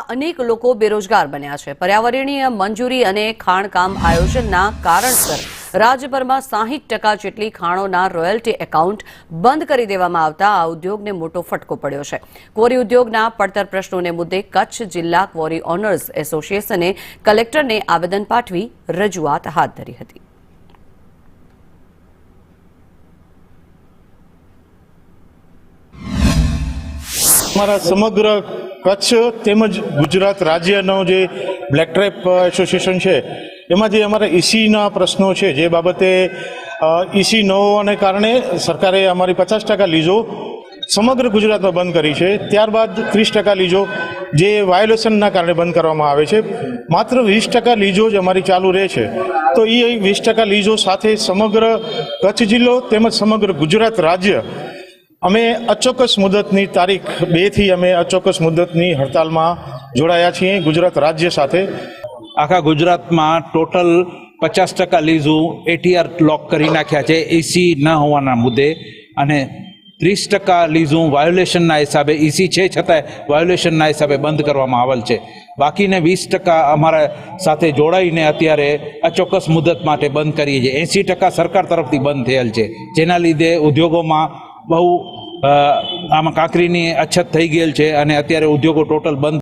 अनेक लोको बेरोजगार बन्या छे। पर्यावरणीय मंजूरी अने खाणकाम आयोजनना कारणसर राज्यभरमा 60% जेटली खाणोना रोयल्टी एकाउंट बंद करी देवामां आवता आ उद्योगने मोटो फटको पड्यो छे। क्वोरी उद्योगना પડતર प्रश्नोने मुद्दे कच्छ जिल्ला क्वोरी ओनर्स एसोसिएशने कलेक्टरने आवेदन पाठवी रजूआत हाथ धरी हती। हमारा समग्र कच्छ तेमज गुजरात राज्यनो जे ब्लेक ट्रेप एसोसिएशन है एमां जे अमारा ईसीना प्रश्नों है जे बाबते ईसी न होवाने कारणे सरकारे अमारी 50% लीजो समग्र गुजरात में बंद करी है। त्यारबाद 30% लीजो जे वायोलेशनना कारणे बंद करवामां आवे छे। मात्र 20% लीजो ज अमारी चालू रहे छे। तो ये 20% लीजो साथे समग्र कच्छ जिल्लो तेमज समग्र गुजरात राज्य अमे अचोक्कस मुदतनी तारीख 2 थी अमे अचोक्कस मुदतनी हड़ताल में जोड़ाया छीए गुजरात राज्य साथे। आखा गुजरात में टोटल 50% लीजू एटीआर लॉक करी नाख्या छे एसी न होवाना मुद्दे अने 30% लीजू वायोलेशनना हिसाबे ईसी छे छतांय वायोलेशनना हिसाबे बंद करवामां आवेल छे। बाकीने 20% अमारा साथे जोड़ाईने अत्यारे अचोक्कस मुदत माटे बंद करीए छे। 80% सरकार तरफथी बंद थयेल छे, जेना लीधे उद्योगोमां बहु आम कांकरीनी अछत थई गेल छे अने अत्यारे उद्योगो टोटल बंद